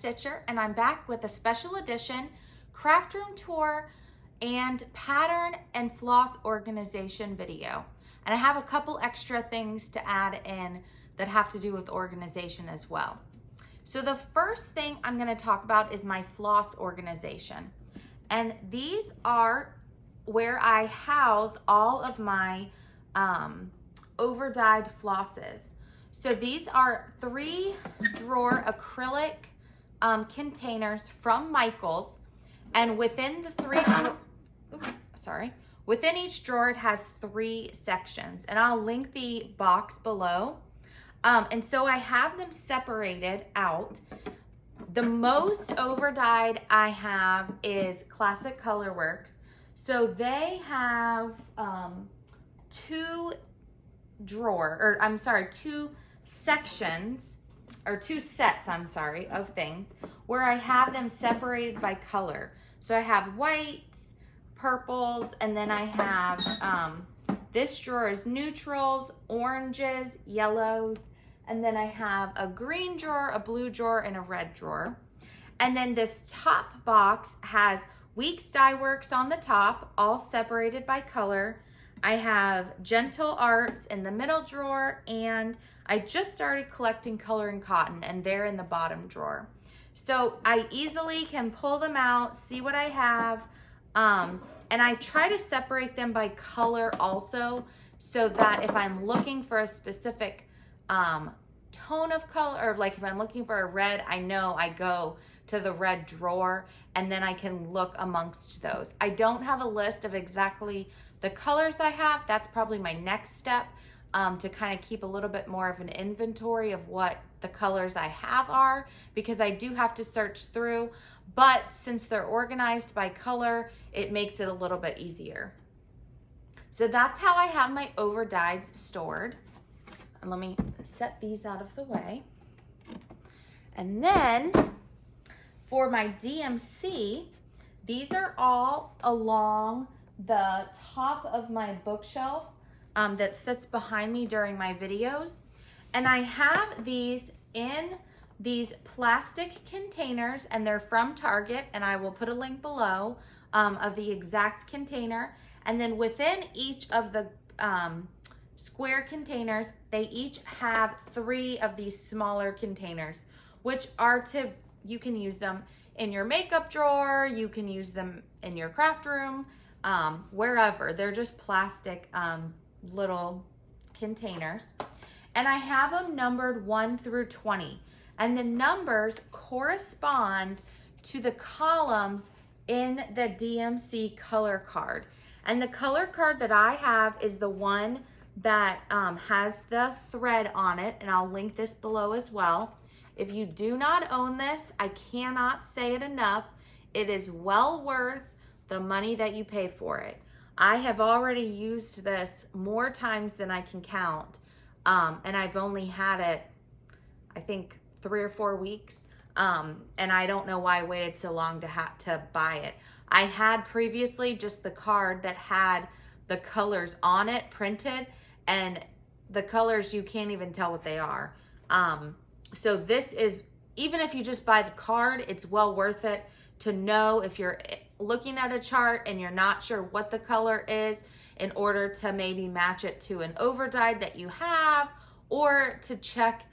Stitcher, and I'm back with a special edition craft room tour and pattern and floss organization video. And I have a couple extra things to add in that have to do with organization as well. So the first thing I'm going to talk about is my floss organization. And these are where I house all of my over-dyed flosses. So these are 3 drawer acrylic containers from Michaels, and within the within each drawer it has 3 sections, and I'll link the box below. And so I have them separated out. The most over-dyed I have is Classic Colorworks. So they have 2 sections, or 2 sets, of things where I have them separated by color. So I have whites, purples, and then I have, this drawer is neutrals, oranges, yellows, and then I have a green drawer, a blue drawer, and a red drawer. And then this top box has Weeks Dye Works on the top, all separated by color. I have Gentle Arts in the middle drawer, and I just started collecting Color and Cotton, and they're in the bottom drawer. So I easily can pull them out, see what I have, and I try to separate them by color also, so that if I'm looking for a specific tone of color, or like if I'm looking for a red, I know I go to the red drawer, and then I can look amongst those. I don't have a list of exactly the colors I have. That's probably my next step, to kind of keep a little bit more of an inventory of what the colors I have are, because I do have to search through, but since they're organized by color, it makes it a little bit easier. So that's how I have my over-dyes stored. And let me set these out of the way. And then for my DMC, these are all along the top of my bookshelf that sits behind me during my videos. And I have these in these plastic containers, and they're from Target, and I will put a link below of the exact container. And then within each of the square containers, they each have 3 of these smaller containers, which are you can use them in your makeup drawer, you can use them in your craft room, wherever. They're just plastic little containers. And I have them numbered 1 through 20. And the numbers correspond to the columns in the DMC color card. And the color card that I have is the one that has the thread on it, and I'll link this below as well. If you do not own this, I cannot say it enough. It is well worth the money that you pay for it. I have already used this more times than I can count, and I've only had it, I think, 3 or 4 weeks, and I don't know why I waited so long to buy it. I had previously just the card that had the colors on it printed, and the colors, you can't even tell what they are. So this is, even if you just buy the card, it's well worth it to know if you're looking at a chart and you're not sure what the color is, in order to maybe match it to an overdyed that you have, or to check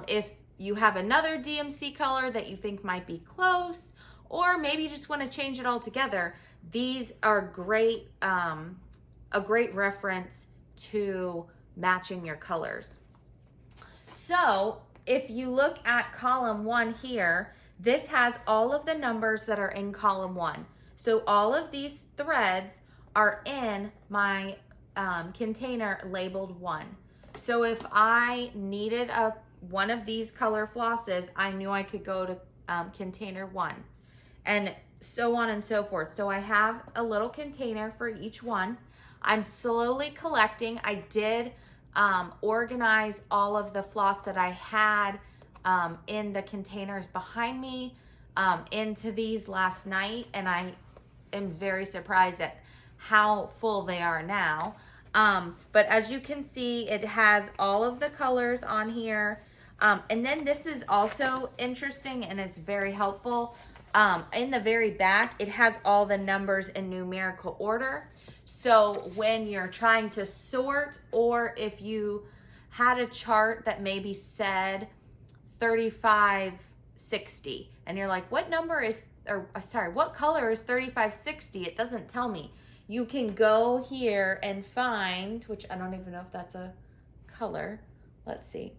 if you have another DMC color that you think might be close, or maybe you just want to change it all together. These are great, a great reference to matching your colors. So if you look at column 1 here, this has all of the numbers that are in column 1. So all of these threads are in my container labeled 1. So if I needed one of these color flosses, I knew I could go to container 1, and so on and so forth. So I have a little container for each one. I'm slowly collecting. I did organize all of the floss that I had in the containers behind me into these last night, and I am very surprised at how full they are now. But as you can see, it has all of the colors on here. And then this is also interesting and it's very helpful. In the very back, it has all the numbers in numerical order. So when you're trying to sort, or if you had a chart that maybe said 3560, and you're like, what number is, or sorry, what color is 3560? It doesn't tell me. You can go here and find, which I don't even know if that's a color. Let's see.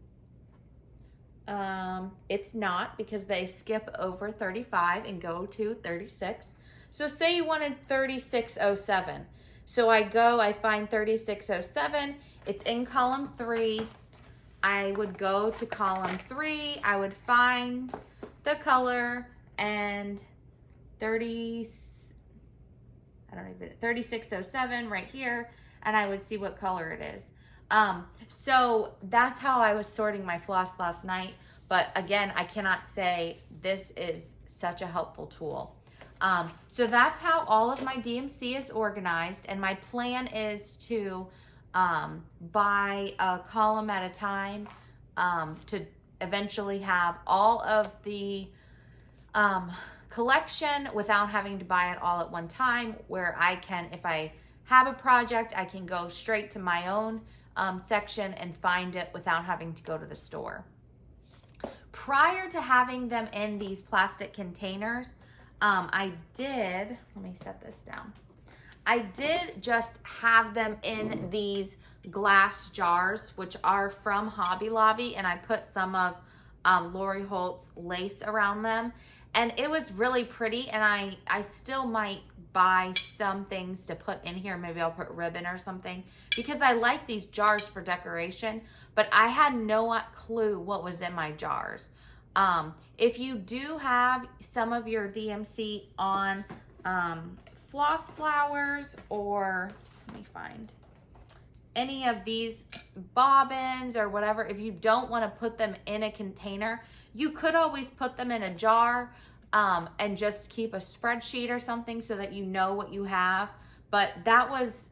It's not, because they skip over 35 and go to 36. So say you wanted 3607. So I find 3607. It's in column 3. I would go to column 3. I would find the color and 3607 right here, and I would see what color it is. So that's how I was sorting my floss last night. But again, I cannot say this is such a helpful tool. So that's how all of my DMC is organized, and my plan is to buy a column at a time to eventually have all of the collection without having to buy it all at one time, where I can, if I have a project, I can go straight to my own section and find it without having to go to the store. Prior to having them in these plastic containers, let me set this down. I did just have them in these glass jars, which are from Hobby Lobby, and I put some of Lori Holt's lace around them, and it was really pretty. And I still might buy some things to put in here. Maybe I'll put ribbon or something, because I like these jars for decoration, but I had no clue what was in my jars. If you do have some of your DMC on floss flowers, or let me find any of these bobbins or whatever, if you don't want to put them in a container, you could always put them in a jar and just keep a spreadsheet or something so that you know what you have. But that was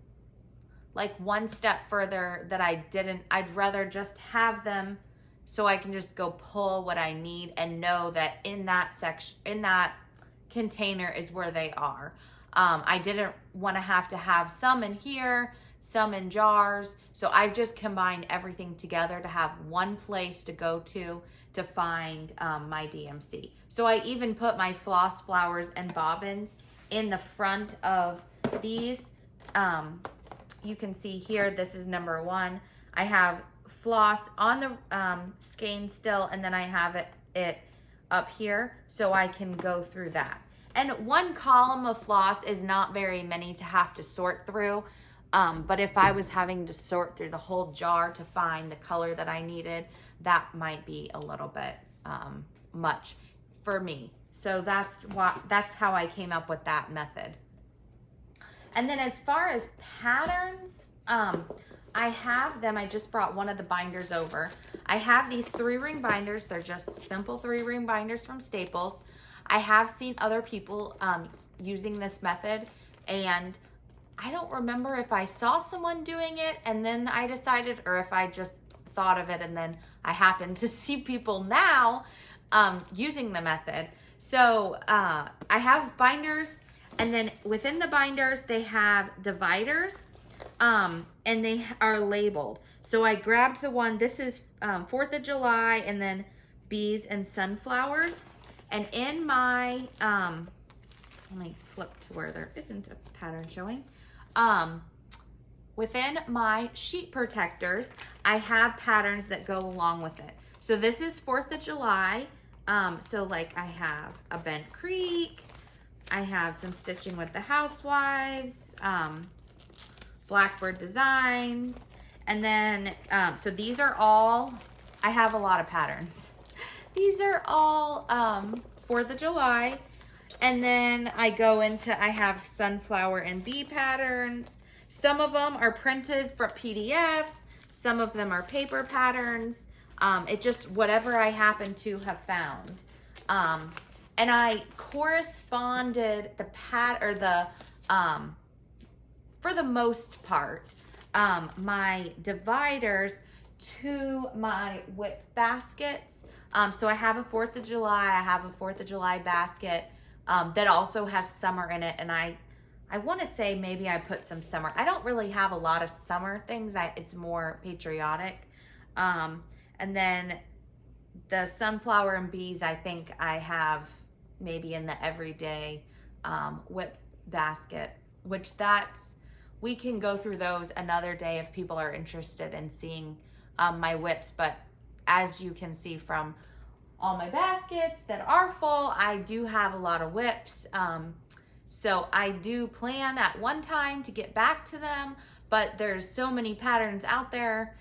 like one step further that I'd rather just have them so I can just go pull what I need and know that in that section, in that container is where they are. I didn't want to have some in here, some in jars. So I've just combined everything together to have one place to go to find my DMC. So I even put my floss flowers and bobbins in the front of these. You can see here, this is number 1. I have floss on the skein still, and then I have it up here so I can go through that. And one column of floss is not very many to have to sort through. But if I was having to sort through the whole jar to find the color that I needed, that might be a little bit much for me. So that's how I came up with that method. And then as far as patterns, I have them. I just brought one of the binders over. I have these 3-ring binders. They're just simple 3-ring binders from Staples. I have seen other people using this method, and I don't remember if I saw someone doing it and then I decided, or if I just thought of it and then I happen to see people now using the method. So I have binders, and then within the binders they have dividers, and they are labeled. So I grabbed the one, this is 4th of July, and then bees and sunflowers. And in my, let me flip to where there isn't a pattern showing. Within my sheet protectors, I have patterns that go along with it. So this is 4th of July. So like I have a Bent Creek, I have some stitching with the housewives, Blackbird Designs, and then, so these are all, I have a lot of patterns. These are all 4th of July. And then I go into, I have sunflower and bee patterns. Some of them are printed for PDFs. Some of them are paper patterns. It just, whatever I happen to have found. And I corresponded the for the most part, my dividers to my whip baskets. So I have a 4th of July, I have a 4th of July basket that also has summer in it, and I want to say maybe I put some summer. I don't really have a lot of summer things. It's more patriotic. And then the sunflower and bees, I think I have maybe in the everyday whip basket, which we can go through those another day if people are interested in seeing my whips. But as you can see from all my baskets that are full, I do have a lot of whips. So I do plan at one time to get back to them, but there's so many patterns out there,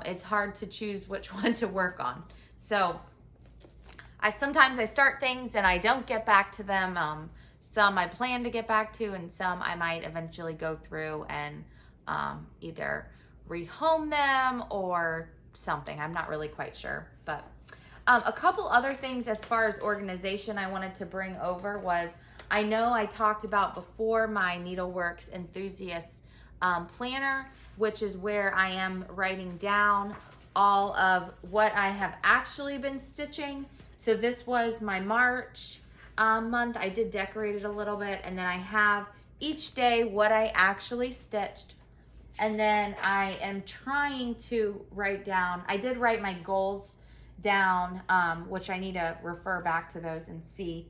it's hard to choose which one to work on. So sometimes I start things and I don't get back to them. Some I plan to get back to, and some I might eventually go through and either rehome them or something. I'm not really quite sure. But a couple other things as far as organization I wanted to bring over was, I know I talked about before my Needleworks Enthusiast planner, which is where I am writing down all of what I have actually been stitching. So this was my March month. I did decorate it a little bit, and then I have each day what I actually stitched. And then I am trying to write down, I did write my goals down, which I need to refer back to those and see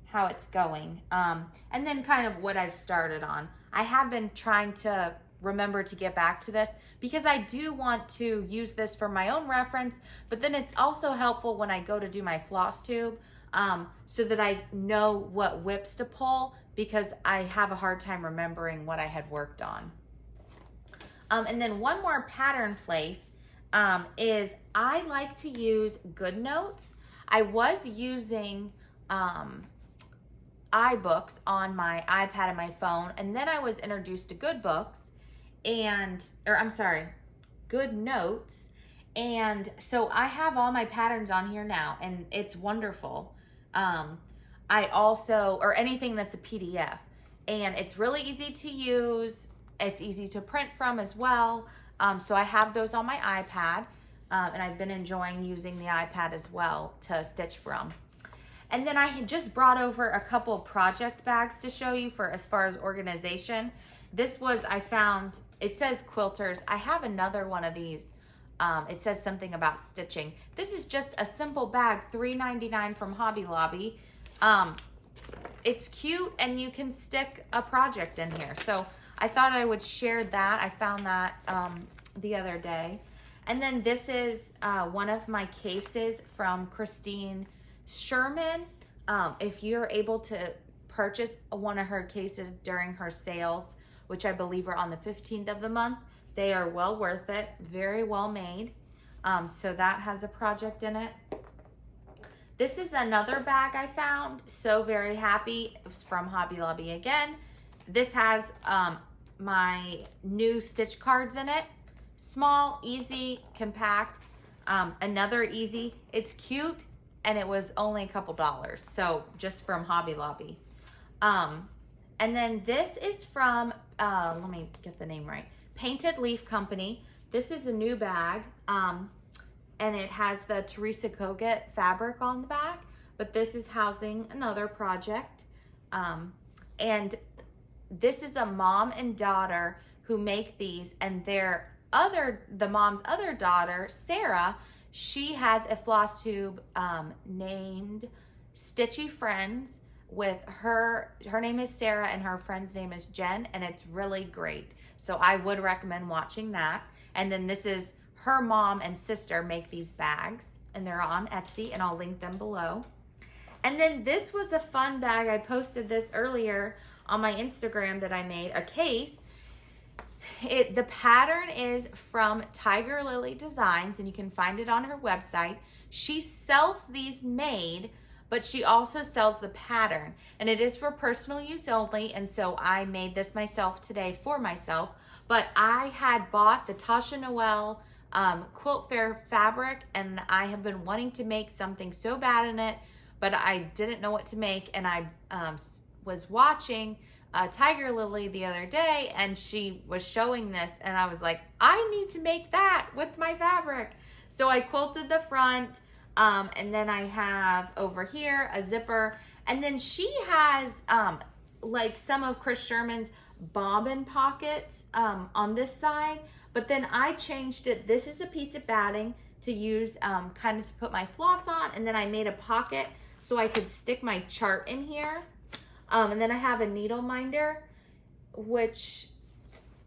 how it's going. And then kind of what I've started on. I have been trying to remember to get back to this because I do want to use this for my own reference, but then it's also helpful when I go to do my floss tube, so that I know what whips to pull, because I have a hard time remembering what I had worked on. And then one more pattern place is I like to use GoodNotes. I was using iBooks on my iPad and my phone, and then I was introduced to GoodNotes, and so I have all my patterns on here now, and it's wonderful. I also, or anything that's a PDF, and it's really easy to use. It's easy to print from as well. So I have those on my iPad, and I've been enjoying using the iPad as well to stitch from. And then I had just brought over a couple project bags to show you for as far as organization. This was, I found, it says quilters. I have another one of these. It says something about stitching. This is just a simple bag, $3.99 from Hobby Lobby. It's cute, and you can stick a project in here. So I thought I would share that. I found that the other day. And then this is one of my cases from Christine Sherman. If you're able to purchase one of her cases during her sales, which I believe are on the 15th of the month, they are well worth it, very well made. So that has a project in it. This is another bag I found, so very happy. It was from Hobby Lobby again. This has my new stitch cards in it. Small, easy, compact, another easy. It's cute, and it was only a couple dollars, so just from Hobby Lobby. And then this is from, let me get the name right, Painted Leaf Company. This is a new bag, and it has the Teresa Kogut fabric on the back, but this is housing another project. And this is a mom and daughter who make these, and the mom's other daughter, Sarah, she has a floss tube named Stitchy Friends with her name is Sarah and her friend's name is Jen, and it's really great. So I would recommend watching that. And then this is her mom and sister make these bags, and they're on Etsy, and I'll link them below. And then this was a fun bag. I posted this earlier on my Instagram that I made, a case. The pattern is from Tiger Lily Designs, and you can find it on her website. She sells these made, but she also sells the pattern, and it is for personal use only. And so I made this myself today for myself, but I had bought the Tasha Noel Quilt Fair fabric, and I have been wanting to make something so bad in it, but I didn't know what to make. And I was watching Tiger Lily the other day, and she was showing this, and I was like, I need to make that with my fabric. So I quilted the front, and then I have over here a zipper, and then she has like some of Chris Sherman's bobbin pockets on this side, but then I changed it. This is a piece of batting to use kind of to put my floss on, and then I made a pocket so I could stick my chart in here. And then I have a needle minder, which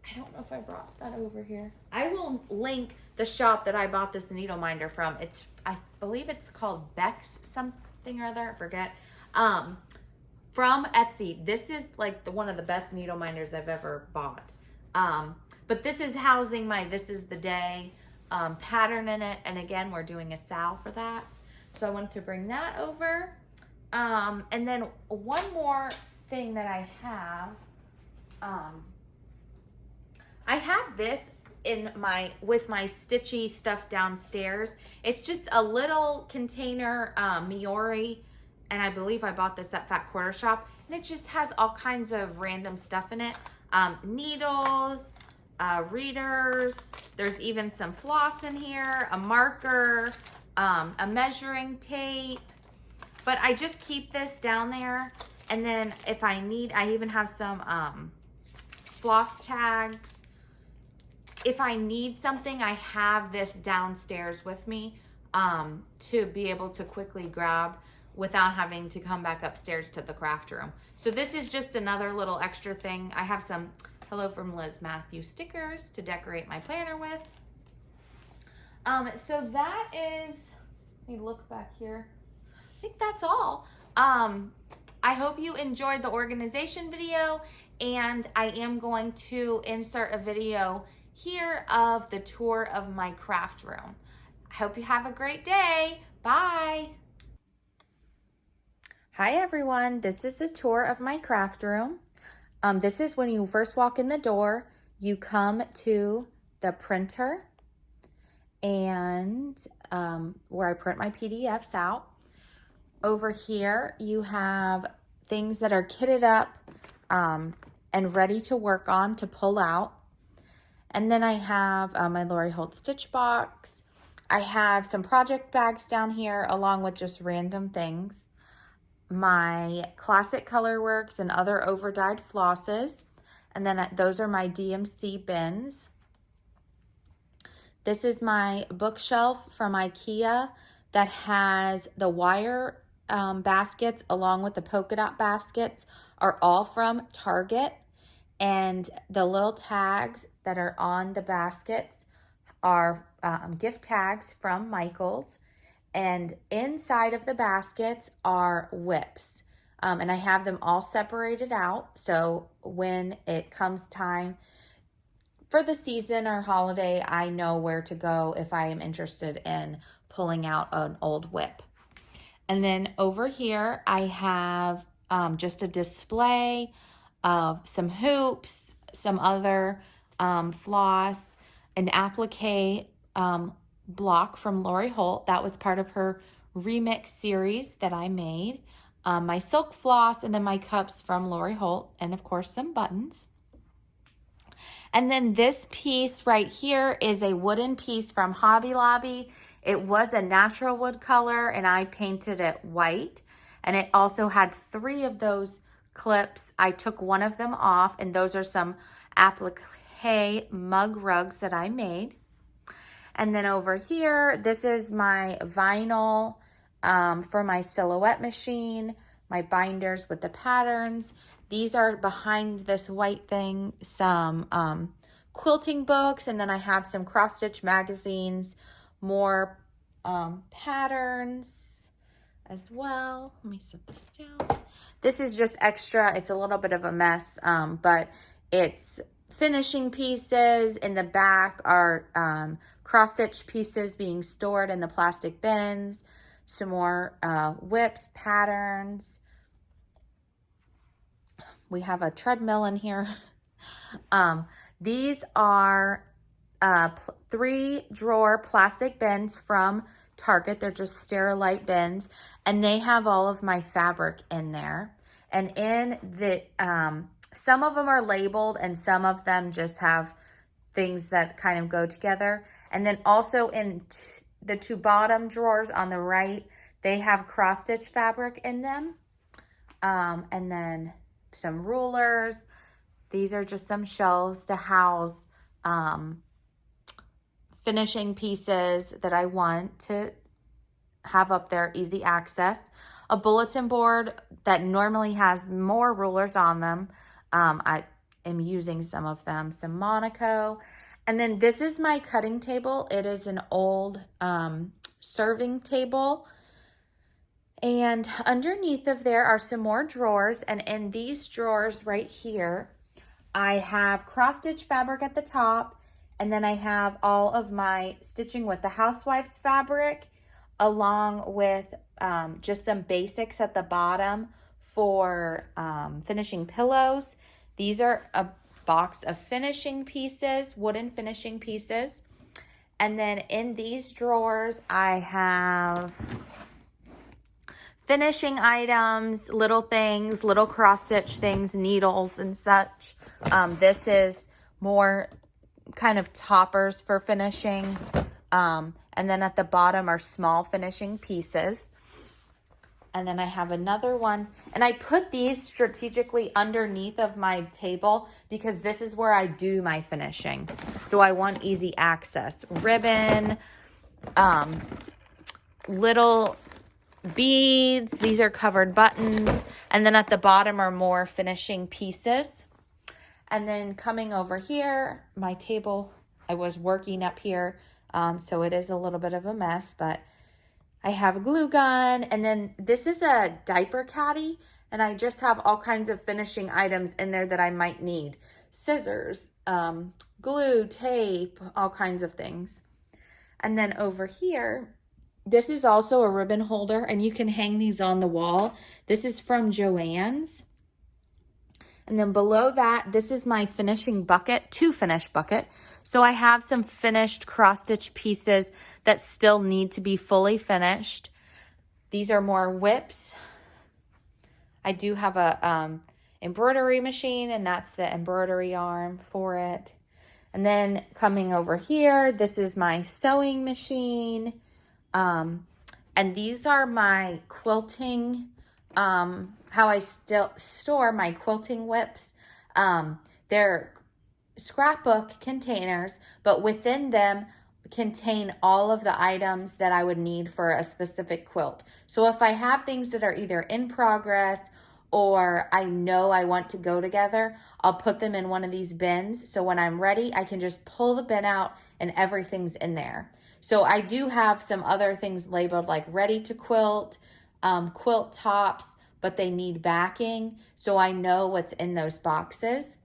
I don't know if I brought that over here. I will link the shop that I bought this needle minder from. I believe it's called Beck's something or other, I forget. From Etsy. This is like one of the best needle minders I've ever bought. But this is housing my This Is the Day pattern in it. And again, we're doing a sal for that. So I wanted to bring that over. And then one more thing that I have this with my stitchy stuff downstairs. It's just a little container, Meori, and I believe I bought this at Fat Quarter Shop, and it just has all kinds of random stuff in it. Needles, readers, there's even some floss in here, a marker, a measuring tape. But I just keep this down there, and then if I need, I even have some floss tags. If I need something, I have this downstairs with me to be able to quickly grab without having to come back upstairs to the craft room. So this is just another little extra thing. I have some Hello from Liz Matthews stickers to decorate my planner with. So that is, let me look back here. I think that's all. I hope you enjoyed the organization video, and I am going to insert a video here of the tour of my craft room. I hope you have a great day. Bye. Hi everyone, this is a tour of my craft room. This is when you first walk in the door. You come to the printer and where I print my PDFs out. Over here, you have things that are kitted up and ready to work on to pull out. And then I have my Lori Holt stitch box. I have some project bags down here along with just random things. My classic color works and other over-dyed flosses. And then those are my DMC bins. This is my bookshelf from IKEA that has the wire baskets along with the polka dot baskets are all from Target, and the little tags that are on the baskets are gift tags from Michaels, and inside of the baskets are whips, and I have them all separated out, so when it comes time for the season or holiday, I know where to go if I am interested in pulling out an old whip. And then over here, I have just a display of some hoops, some other floss, an applique block from Lori Holt. That was part of her remix series that I made. My silk floss, and then my cups from Lori Holt, and of course some buttons. And then this piece right here is a wooden piece from Hobby Lobby. It was a natural wood color, and I painted it white. And it also had 3 of those clips. I took one of them off, and those are some applique mug rugs that I made. And then over here, this is my vinyl for my silhouette machine, my binders with the patterns. These are behind this white thing, some quilting books, and then I have some cross-stitch magazines, more patterns as well. Let me set this down. This is just extra. It's a little bit of a mess, but it's finishing pieces. In the back are cross-stitch pieces being stored in the plastic bins, some more whips, patterns. We have a treadmill in here. These are 3 drawer plastic bins from Target. They're just Sterilite bins, and they have all of my fabric in there. And in the Some of them are labeled and some of them just have things that kind of go together. And then also in the two bottom drawers on the right, they have cross stitch fabric in them. And then some rulers. These are just some shelves to house finishing pieces that I want to have up there, easy access. A bulletin board that normally has more rulers on them. I am using some of them. Some Monaco. And then this is my cutting table. It is an old serving table. And underneath of there are some more drawers. And in these drawers right here, I have cross-stitch fabric at the top. And then I have all of my stitching with the Housewives fabric, along with just some basics at the bottom for finishing pillows. These are a box of finishing pieces, wooden finishing pieces. And then in these drawers, I have finishing items, little things, little cross-stitch things, needles and such. This is more kind of toppers for finishing. And then at the bottom are small finishing pieces. And then I have another one. And I put these strategically underneath of my table because this is where I do my finishing. So I want easy access. Ribbon, little beads. These are covered buttons. And then at the bottom are more finishing pieces. And then coming over here, my table, I was working up here. So it is a little bit of a mess, but I have a glue gun. And then this is a diaper caddy. And I just have all kinds of finishing items in there that I might need. Scissors, glue, tape, all kinds of things. And then over here, this is also a ribbon holder, and you can hang these on the wall. This is from Joann's. And then below that, this is my finishing bucket, two finish bucket. So I have some finished cross-stitch pieces that still need to be fully finished. These are more whips. I do have a embroidery machine, and that's the embroidery arm for it. And then coming over here, this is my sewing machine. And these are my quilting, how I still store my quilting whips. They're scrapbook containers, but within them contain all of the items that I would need for a specific quilt. So if I have things that are either in progress or I know I want to go together, I'll put them in one of these bins. So when I'm ready, I can just pull the bin out and everything's in there. So I do have some other things labeled like ready to quilt, quilt tops, but they need backing. So I know what's in those boxes.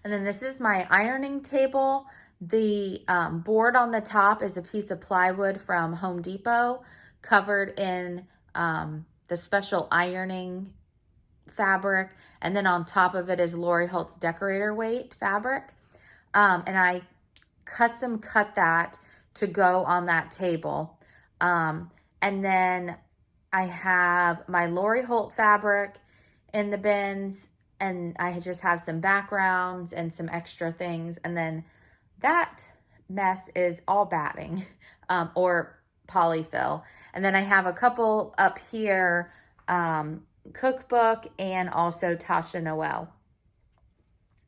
And then this is my ironing table. The board on the top is a piece of plywood from Home Depot covered in the special ironing fabric. And then on top of it is Lori Holt's decorator weight fabric. And I custom cut that to go on that table. And then I have my Lori Holt fabric in the bins, and I just have some backgrounds and some extra things. And then that mess is all batting or polyfill. And then I have a couple up here, cookbook and also Tasha Noel.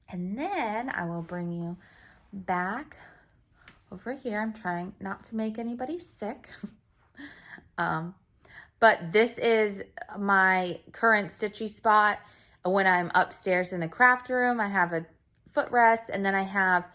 And then I will bring you back over here. I'm trying not to make anybody sick. But this is my current stitchy spot. When I'm upstairs in the craft room, I have a footrest, and then I have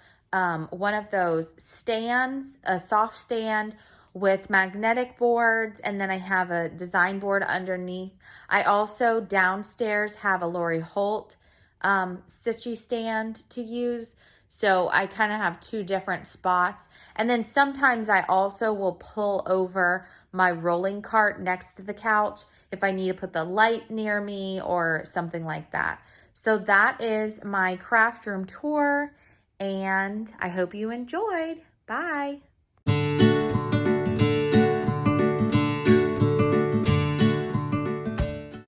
one of those stands, a soft stand with magnetic boards, and then I have a design board underneath. I also downstairs have a Lori Holt stitchy stand to use. So I kind of have two different spots. And then sometimes I also will pull over my rolling cart next to the couch if I need to put the light near me or something like that. So that is my craft room tour, and I hope you enjoyed. Bye.